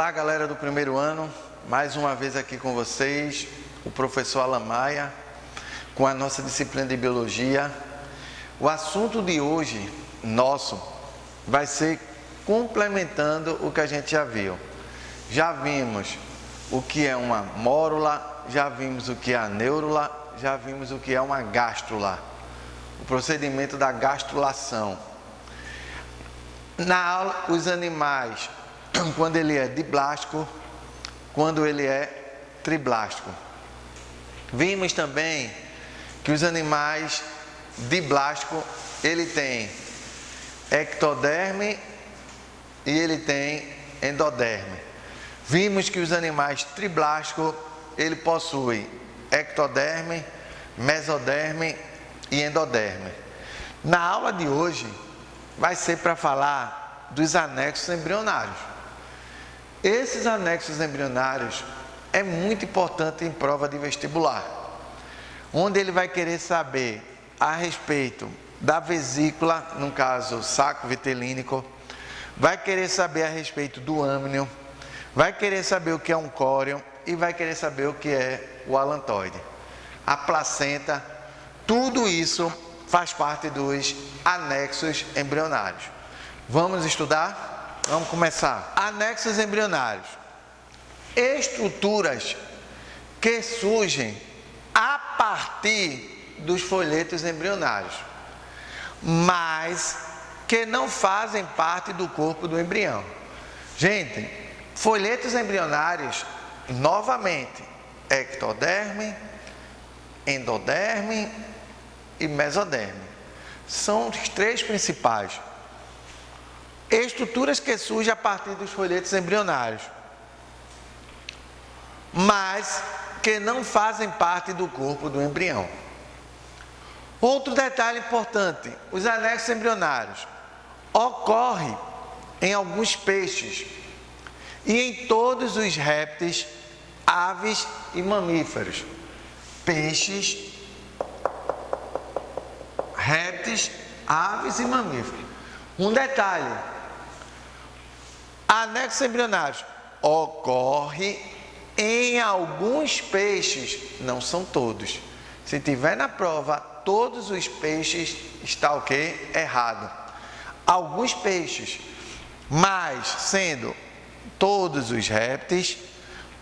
Olá, galera do primeiro ano, mais uma vez aqui com vocês, o professor Alan Maia, com a nossa disciplina de Biologia. O assunto de hoje, nosso, vai ser complementando o que a gente já viu. Já vimos o que é uma mórula, já vimos o que é a neurula, já vimos o que é uma gástrula, o procedimento da gastrulação. Na aula, os animais, quando ele é diblástico, quando ele é triblástico. Vimos também que os animais diblástico, ele tem ectoderme e ele tem endoderme. Vimos que os animais triblásticos, ele possui ectoderme, mesoderme e endoderme. Na aula de hoje, vai ser para falar dos anexos embrionários. Esses anexos embrionários é muito importante em prova de vestibular, onde ele vai querer saber a respeito da vesícula, no caso saco vitelínico, vai querer saber a respeito do âmnio, vai querer saber o que é um córeo e vai querer saber o que é o alantoide. A placenta, tudo isso faz parte dos anexos embrionários. Vamos estudar? Vamos começar. Anexos embrionários. Estruturas que surgem a partir dos folhetos embrionários, mas que não fazem parte do corpo do embrião. Gente, folhetos embrionários, novamente, ectoderme, endoderme e mesoderme. São os três principais. Estruturas que surgem a partir dos folhetos embrionários, mas que não fazem parte do corpo do embrião. Outro detalhe importante, os anexos embrionários ocorrem em alguns peixes e em todos os répteis, aves e mamíferos. Peixes, répteis, aves e mamíferos. Um detalhe, anexos embrionários ocorre em alguns peixes, não são todos. Se tiver na prova todos os peixes, está o quê? Errado. Alguns peixes, mas sendo todos os répteis,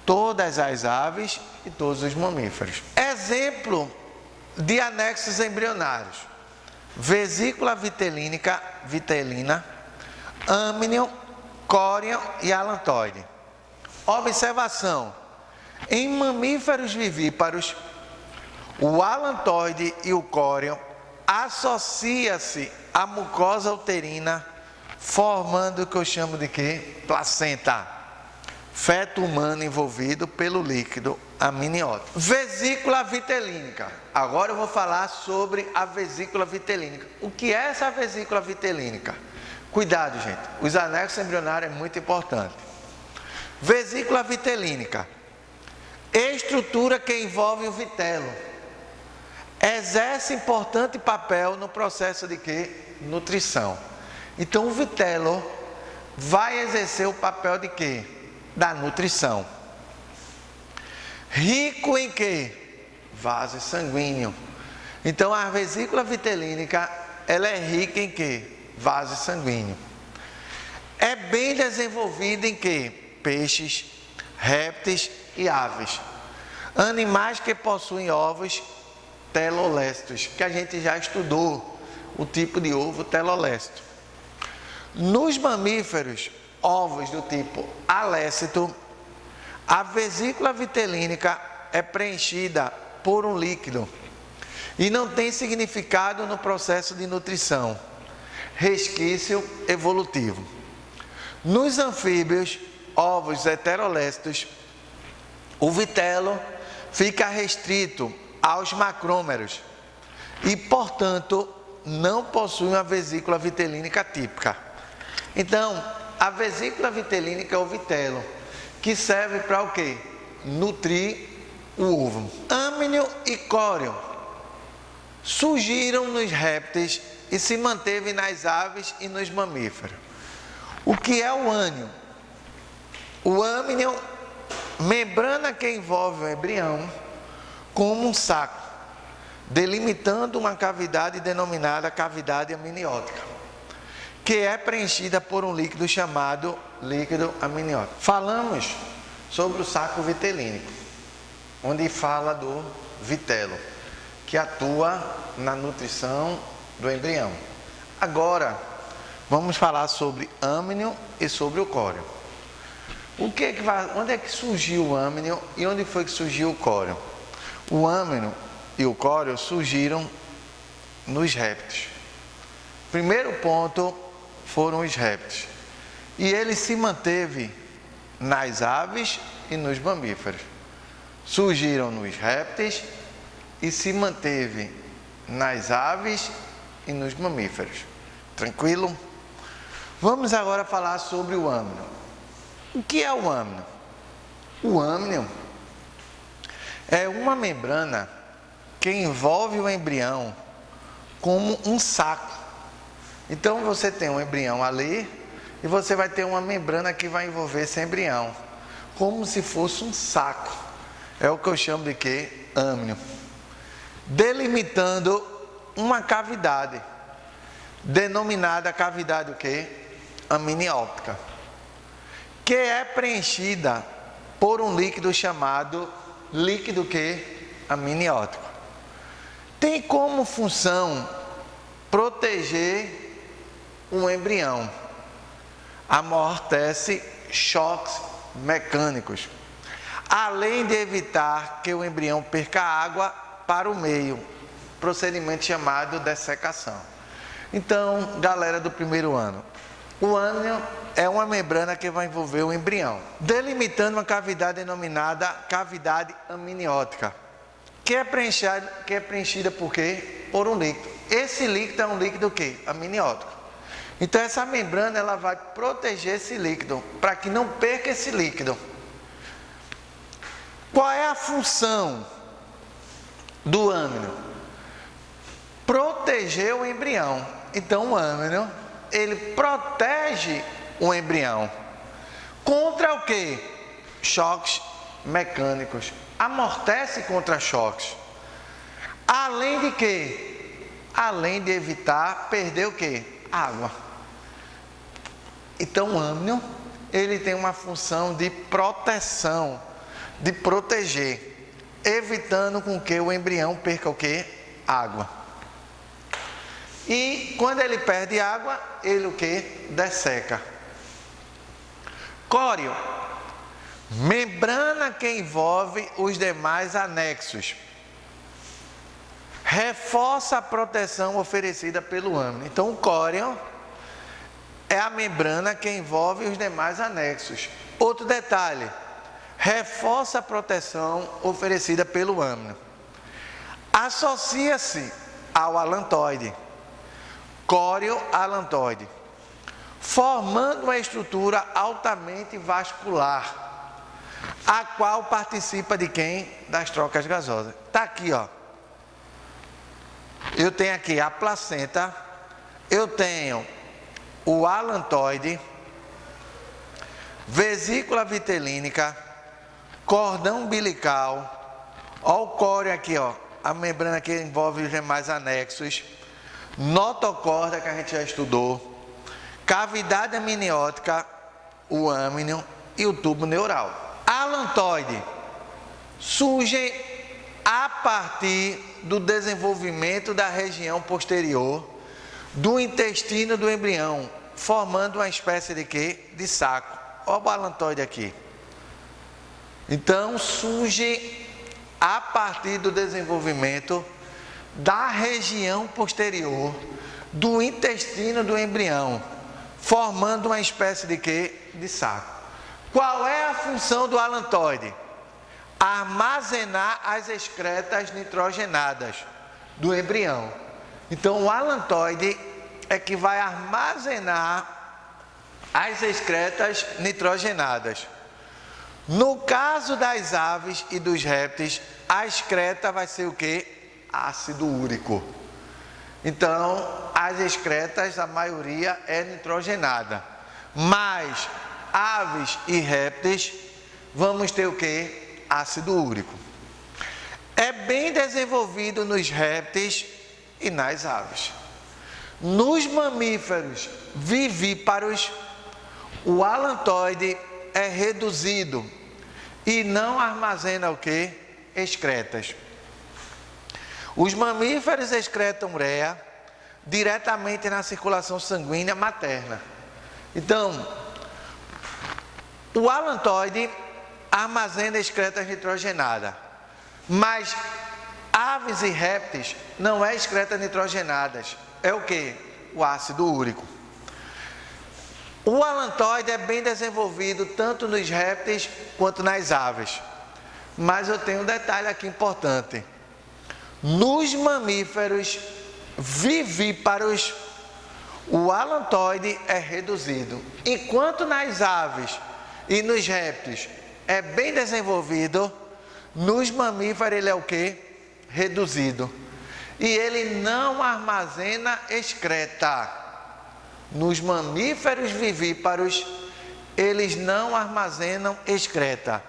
todas as aves e todos os mamíferos. Exemplo de anexos embrionários: vesícula vitelina, âmnio, córeo e alantoide. Observação: em mamíferos vivíparos, o alantoide e o córeo associa-se à mucosa uterina, formando o que eu chamo de quê? Placenta. Feto humano envolvido pelo líquido amniótico. Vesícula vitelínica. Agora eu vou falar sobre a vesícula vitelínica. O que é essa vesícula vitelínica? Cuidado, gente. Os anexos embrionários é muito importante. Vesícula vitelínica. Estrutura que envolve o vitelo. Exerce importante papel no processo de quê? Nutrição. Então o vitelo vai exercer o papel de quê? Da nutrição. Rico em quê? Vaso sanguíneo. Então a vesícula vitelínica, ela é rica em quê? Vaso sanguíneo. É bem desenvolvida em quê? Peixes, répteis e aves. Animais que possuem ovos telolestos, que a gente já estudou o tipo de ovo telolesto. Nos mamíferos, ovos do tipo alécito, a vesícula vitelínica é preenchida por um líquido e não tem significado no processo de nutrição. Resquício evolutivo. Nos anfíbios, ovos heterolestos, o vitelo fica restrito aos macrômeros e, portanto, não possui uma vesícula vitelínica típica. Então, a vesícula vitelínica é o vitelo, que serve para o quê? Nutrir o ovo. Âmnio e córeo surgiram nos répteis e se manteve nas aves e nos mamíferos. O que é o âmnio? o âmnion, membrana que envolve o embrião, como um saco, delimitando uma cavidade denominada cavidade amniótica, que é preenchida por um líquido chamado líquido amniótico. Falamos sobre o saco vitelínico, onde fala do vitelo, que atua na nutrição do embrião. Agora, vamos falar sobre âmnion e sobre o córeo. Onde é que surgiu o âmnion e onde foi que surgiu o córeo? O âmnion e o córeo surgiram nos répteis. Primeiro ponto foram os répteis. E ele se manteve nas aves e nos mamíferos. Surgiram nos répteis e se manteve nas aves e nos mamíferos. Tranquilo? Vamos agora falar sobre o âmnion. O que é o âmnion? O âmnion é uma membrana que envolve o embrião como um saco. Então você tem um embrião ali e você vai ter uma membrana que vai envolver esse embrião, como se fosse um saco. É o que eu chamo de quê? Âmnion. Delimitando uma cavidade, denominada cavidade o quê? Amniótica, que é preenchida por um líquido chamado líquido que? Amniótico. Tem como função proteger um embrião, amortece choques mecânicos, além de evitar que o embrião perca água para o meio, procedimento chamado dessecação. Então, galera do primeiro ano, o âmnion é uma membrana que vai envolver o embrião, delimitando uma cavidade denominada cavidade amniótica, que é preenchida por quê? Por um líquido. Esse líquido é um líquido o quê? Amniótico. Então essa membrana ela vai proteger esse líquido, para que não perca esse líquido. Qual é a função do âmnion? Proteger o embrião. Então o âmnion, ele protege o embrião contra o quê? Choques mecânicos. Amortece contra choques. Além de quê? Além de evitar perder o quê? Água. Então o âmnion, ele tem uma função de proteção, de proteger, evitando com que o embrião perca o quê? Água. E quando ele perde água, ele o quê? Desseca. Córeo, membrana que envolve os demais anexos, reforça a proteção oferecida pelo âmnion. Então o córeo é a membrana que envolve os demais anexos. Outro detalhe, reforça a proteção oferecida pelo âmnion. Associa-se ao alantoide, córeo-alantoide, formando uma estrutura altamente vascular, a qual participa de quem? Das trocas gasosas. Está aqui, ó. Eu tenho aqui a placenta, eu tenho o alantoide, vesícula vitelínica, cordão umbilical, ó o córeo aqui, ó, a membrana que envolve os demais anexos, notocorda que a gente já estudou, cavidade amniótica, o âmnion e o tubo neural. Alantoide surge a partir do desenvolvimento da região posterior do intestino do embrião, formando uma espécie de quê? De saco. Olha o alantoide aqui. Então surge a partir do desenvolvimento da região posterior do intestino do embrião, formando uma espécie de quê? De saco. Qual é a função do alantoide? Armazenar as excretas nitrogenadas do embrião. Então o alantoide é que vai armazenar as excretas nitrogenadas. No caso das aves e dos répteis, a excreta vai ser o quê? Ácido úrico. Então, as excretas, a maioria é nitrogenada, mas aves e répteis, vamos ter o quê? Ácido úrico. É bem desenvolvido nos répteis e nas aves. Nos mamíferos vivíparos, o alantoide é reduzido e não armazena o quê? Excretas. Os mamíferos excretam ureia diretamente na circulação sanguínea materna. Então, o alantoide armazena excretas nitrogenadas, mas aves e répteis não é excretas nitrogenadas, é o que? O ácido úrico. O alantoide é bem desenvolvido tanto nos répteis quanto nas aves, mas eu tenho um detalhe aqui importante. Nos mamíferos vivíparos, o alantoide é reduzido, enquanto nas aves e nos répteis é bem desenvolvido, nos mamíferos ele é o que? Reduzido. E ele não armazena excreta. Nos mamíferos vivíparos, eles não armazenam excreta.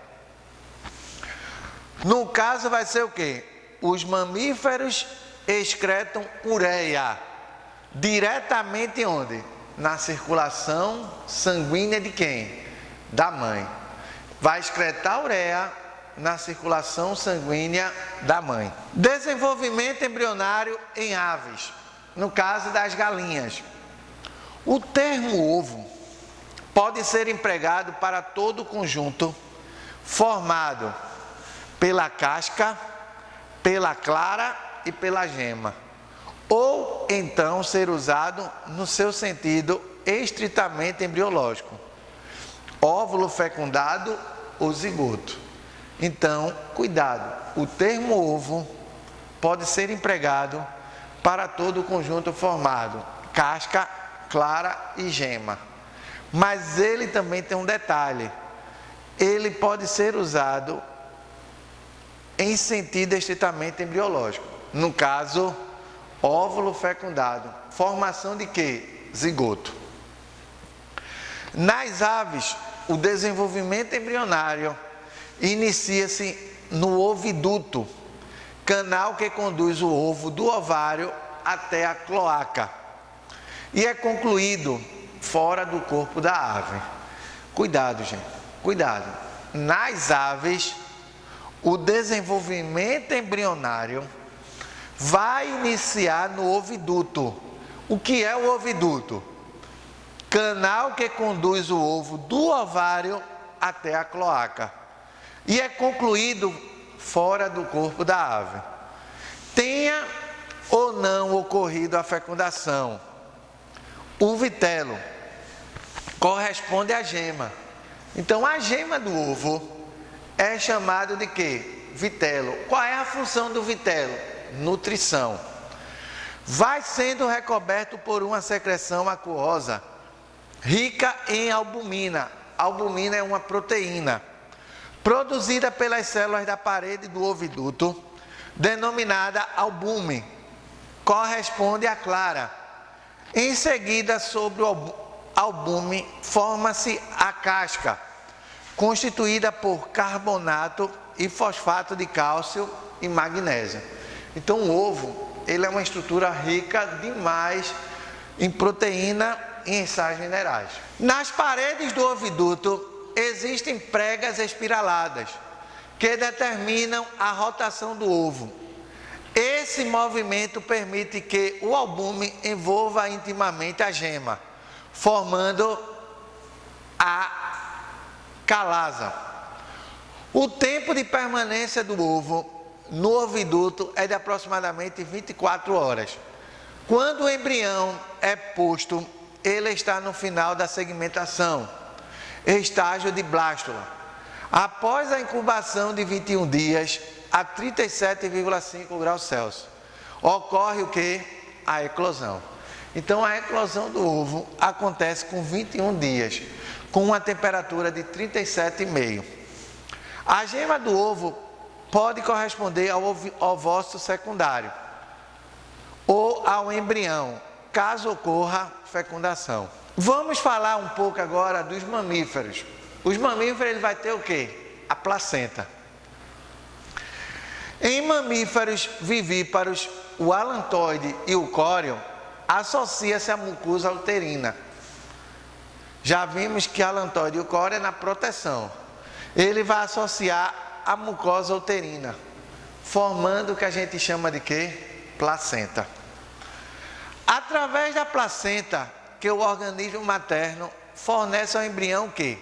No caso vai ser o que? Os mamíferos excretam ureia diretamente onde? Na circulação sanguínea de quem? Da mãe. Vai excretar ureia na circulação sanguínea da mãe. Desenvolvimento embrionário em aves, no caso das galinhas. O termo ovo pode ser empregado para todo o conjunto formado pela casca, pela clara e pela gema, ou então ser usado no seu sentido estritamente embriológico, óvulo fecundado ou zigoto. Então, cuidado, o termo ovo pode ser empregado para todo o conjunto formado, casca, clara e gema. Mas ele também tem um detalhe, ele pode ser usado em sentido estritamente embriológico. No caso, óvulo fecundado. Formação de quê? Zigoto. Nas aves, o desenvolvimento embrionário inicia-se no oviduto, canal que conduz o ovo do ovário até a cloaca, e é concluído fora do corpo da ave. Cuidado, gente, cuidado. Nas aves, o desenvolvimento embrionário vai iniciar no oviduto. O que é o oviduto? Canal que conduz o ovo do ovário até a cloaca, e é concluído fora do corpo da ave. Tenha ou não ocorrido a fecundação, o vitelo corresponde à gema. Então, a gema do ovo é chamado de quê? Vitelo. Qual é a função do vitelo? Nutrição. Vai sendo recoberto por uma secreção aquosa rica em albumina. Albumina é uma proteína produzida pelas células da parede do oviduto, denominada albume, corresponde à clara. Em seguida, sobre o albume, forma-se a casca, constituída por carbonato e fosfato de cálcio e magnésio. Então, o ovo, ele é uma estrutura rica demais em proteína e em sais minerais. Nas paredes do oviduto, existem pregas espiraladas que determinam a rotação do ovo. Esse movimento permite que o albume envolva intimamente a gema, formando a calasa. O tempo de permanência do ovo no oviduto é de aproximadamente 24 horas. Quando o embrião é posto, ele está no final da segmentação, estágio de blástula. Após a incubação de 21 dias a 37,5 graus Celsius, ocorre o que? A eclosão. Então, a eclosão do ovo acontece com 21 dias, com uma temperatura de 37,5. A gema do ovo pode corresponder ao ovócito secundário ou ao embrião, caso ocorra fecundação. Vamos falar um pouco agora dos mamíferos. Os mamíferos, ele vai ter o quê? A placenta. Em mamíferos vivíparos, o alantoide e o córion associa-se à mucosa uterina. Já vimos que a alantoide e o córion é na proteção. Ele vai associar a mucosa uterina, formando o que a gente chama de quê? Placenta. Através da placenta, que o organismo materno fornece ao embrião o quê?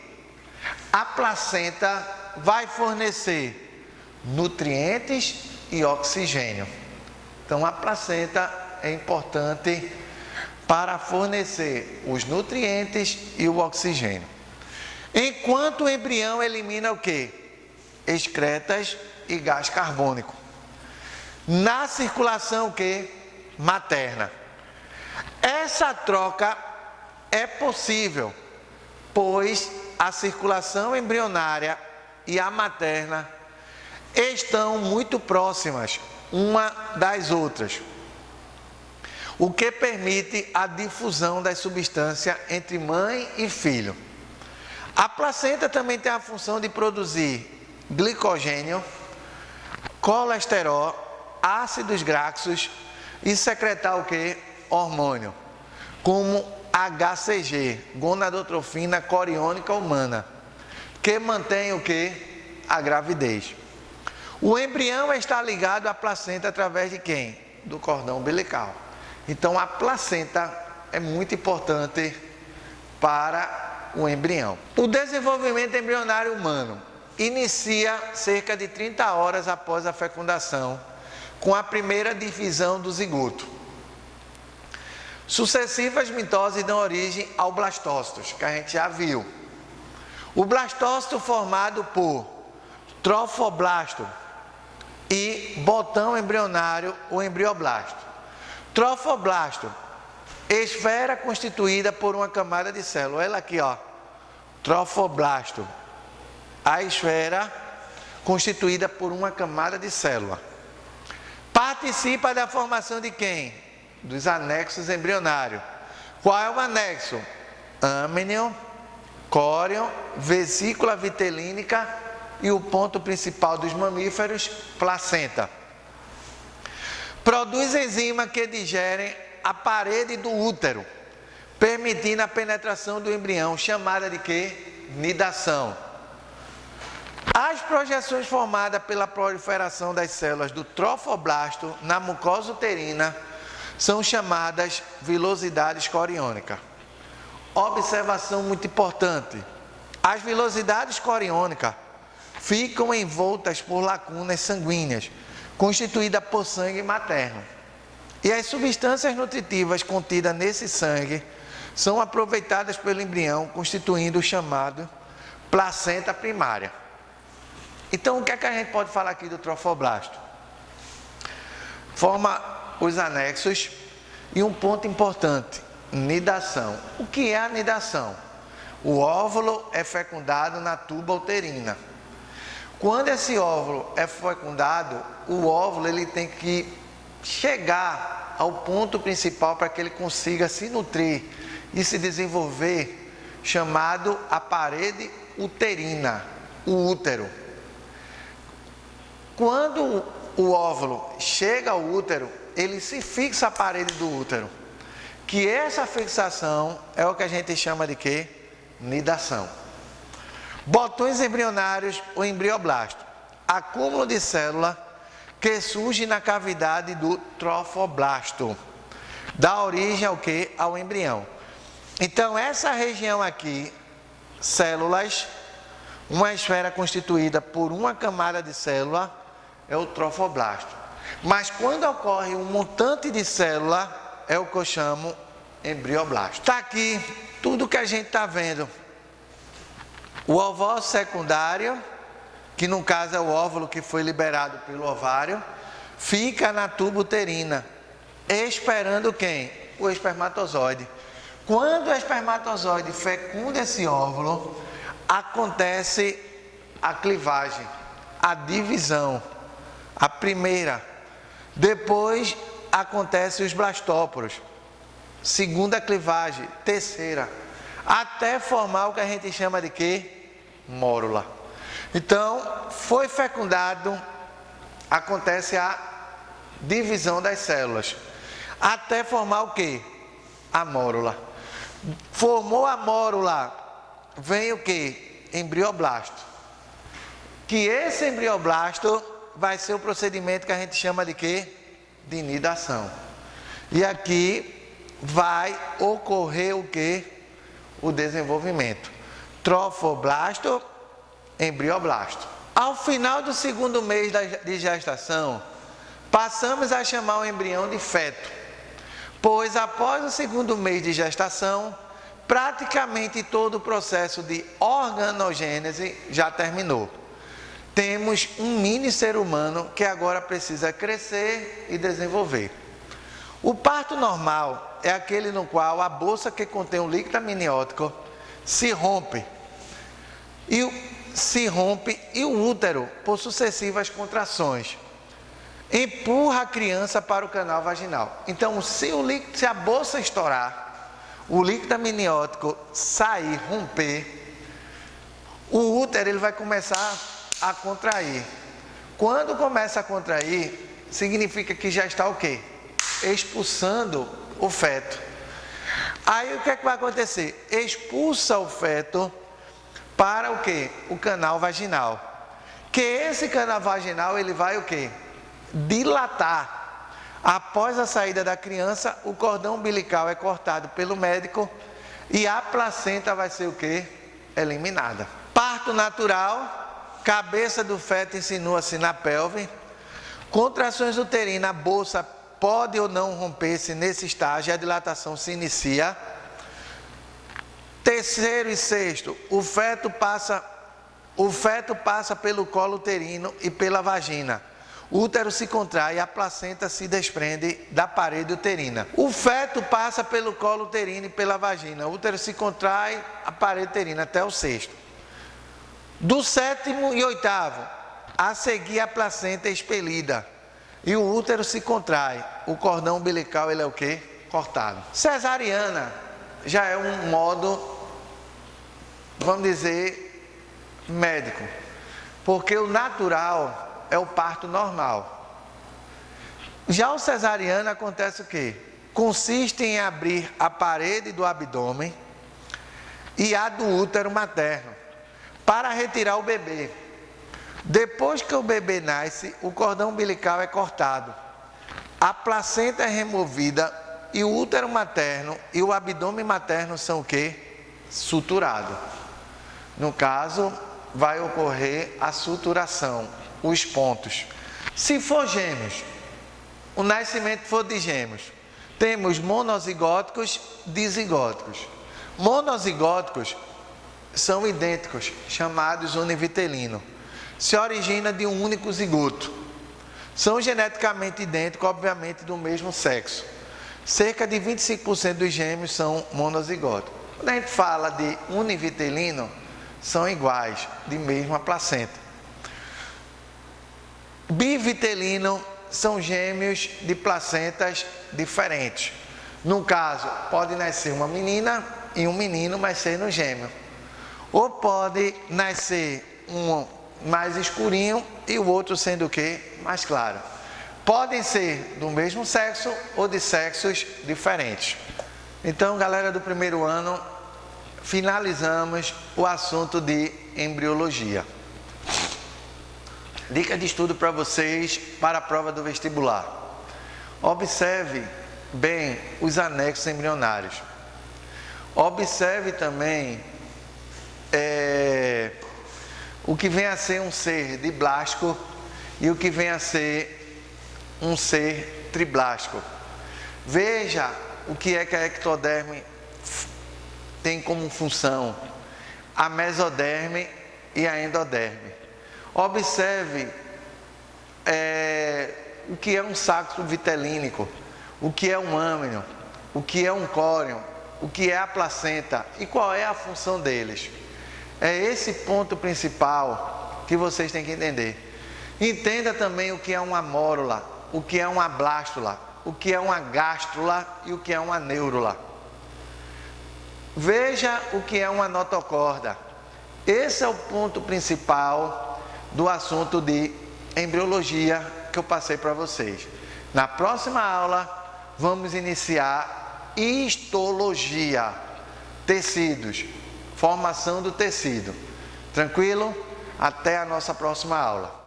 A placenta vai fornecer nutrientes e oxigênio. Então, a placenta é importante para fornecer os nutrientes e o oxigênio. Enquanto o embrião elimina o quê? Excretas e gás carbônico. Na circulação o quê? Materna. Essa troca é possível, pois a circulação embrionária e a materna estão muito próximas uma das outras, o que permite a difusão das substâncias entre mãe e filho. A placenta também tem a função de produzir glicogênio, colesterol, ácidos graxos e secretar o que? Hormônio, como HCG, gonadotrofina coriônica humana, que mantém o que? A gravidez. O embrião está ligado à placenta através de quem? Do cordão umbilical. Então, a placenta é muito importante para o embrião. O desenvolvimento embrionário humano inicia cerca de 30 horas após a fecundação, com a primeira divisão do zigoto. Sucessivas mitoses dão origem ao blastócitos, que a gente já viu. O blastócito formado por trofoblasto e botão embrionário, o embrioblasto. Trofoblasto, esfera constituída por uma camada de célula. Olha aqui, ó. Trofoblasto, a esfera constituída por uma camada de célula. Participa da formação de quem? Dos anexos embrionários. Qual é o anexo? Âmnion, córion, vesícula vitelínica e o ponto principal dos mamíferos, placenta. Produz enzimas que digerem a parede do útero, permitindo a penetração do embrião, chamada de quê? Nidação. As projeções formadas pela proliferação das células do trofoblasto na mucosa uterina são chamadas vilosidades coriônicas. Observação muito importante: as vilosidades coriônicas ficam envoltas por lacunas sanguíneas, constituídas por sangue materno. E as substâncias nutritivas contidas nesse sangue são aproveitadas pelo embrião, constituindo o chamado placenta primária. Então, o que é que a gente pode falar aqui do trofoblasto? Forma os anexos e um ponto importante, nidação. O que é a nidação? O óvulo é fecundado na tuba uterina. Quando esse óvulo é fecundado, o óvulo ele tem que chegar ao ponto principal para que ele consiga se nutrir e se desenvolver, chamado a parede uterina, o útero. Quando o óvulo chega ao útero, ele se fixa à parede do útero, que essa fixação é o que a gente chama de quê? Nidação. Botões embrionários, o embrioblasto, acúmulo de célula que surge na cavidade do trofoblasto, dá origem ao quê? Ao embrião. Então, essa região aqui, células, uma esfera constituída por uma camada de célula, é o trofoblasto. Mas quando ocorre um montante de célula, é o que eu chamo embrioblasto. Está aqui tudo que a gente está vendo. O ovócito secundário, que no caso é o óvulo que foi liberado pelo ovário, fica na tuba uterina, esperando quem? O espermatozoide. Quando o espermatozoide fecunda esse óvulo, acontece a clivagem, a divisão, a primeira. Depois acontece os blastóporos. segunda clivagem, terceira, até formar o que a gente chama de quê? Mórula. Então, foi fecundado, acontece a divisão das células, até formar o quê? A mórula. Formou a mórula, vem o quê? Embrioblasto. Que esse embrioblasto vai ser o procedimento que a gente chama de quê? De nidação. E aqui vai ocorrer o quê? O desenvolvimento. Trofoblasto, embrioblasto. Ao final do segundo mês de gestação, passamos a chamar o embrião de feto, pois após o segundo mês de gestação, praticamente todo o processo de organogênese já terminou. Temos um mini ser humano que agora precisa crescer e desenvolver. O parto normal é aquele no qual a bolsa que contém o líquido amniótico se rompe e o útero, por sucessivas contrações, empurra a criança para o canal vaginal. Então, se a bolsa estourar, o líquido amniótico sair, romper, o útero ele vai começar a contrair. Quando começa a contrair, significa que já está o quê? Expulsando o feto. Aí o que é que vai acontecer? Expulsa o feto para o quê? O canal vaginal. Que esse canal vaginal ele vai o quê? Dilatar. Após a saída da criança, o cordão umbilical é cortado pelo médico e a placenta vai ser o quê? Eliminada. Parto natural, cabeça do feto insinua-se na pelve. Contrações uterinas, a bolsa pode ou não romper-se nesse estágio, a dilatação se inicia. Terceiro e sexto, o feto passa pelo colo uterino e pela vagina. O útero se contrai e a placenta se desprende da parede uterina. O feto passa pelo colo uterino e pela vagina. O útero se contrai, a parede uterina, até o sexto. Do sétimo e oitavo, a seguir a placenta é expelida. E o útero se contrai. O cordão umbilical ele é o quê? Cortado. Cesariana já é um modo, vamos dizer, médico. Porque o natural é o parto normal. Já o cesariano acontece o quê? Consiste em abrir a parede do abdômen e a do útero materno para retirar o bebê. Depois que o bebê nasce, o cordão umbilical é cortado, a placenta é removida e o útero materno e o abdômen materno são o quê? Suturados. No caso, vai ocorrer a suturação, os pontos. Se for gêmeos, o nascimento for de gêmeos, temos monozigóticos, dizigóticos. Monozigóticos são idênticos, chamados univitelino. Se origina de um único zigoto. São geneticamente idênticos, obviamente do mesmo sexo. Cerca de 25% dos gêmeos são monozigóticos. Quando a gente fala de univitelino, são iguais, de mesma placenta. Bivitelino são gêmeos de placentas diferentes. No caso, pode nascer uma menina e um menino, mas sendo gêmeo. Ou pode nascer um mais escurinho e o outro sendo o quê? Mais claro. Podem ser do mesmo sexo ou de sexos diferentes. Então, galera do primeiro ano, finalizamos o assunto de embriologia. Dica de estudo para vocês para a prova do vestibular. Observe bem os anexos embrionários. Observe também o que vem a ser um ser diblástico e o que vem a ser um ser triblástico. Veja o que é que a ectoderme tem como função, a mesoderme e a endoderme. Observe o que é um saco vitelínico, o que é um âmino, o que é um córion, o que é a placenta e qual é a função deles. É esse ponto principal que vocês têm que entender. Entenda também o que é uma mórula, o que é uma blástula, o que é uma gástrula e o que é uma neurula. Veja o que é uma notocorda. Esse é o ponto principal do assunto de embriologia que eu passei para vocês. Na próxima aula, vamos iniciar histologia, tecidos, formação do tecido. Tranquilo? Até a nossa próxima aula.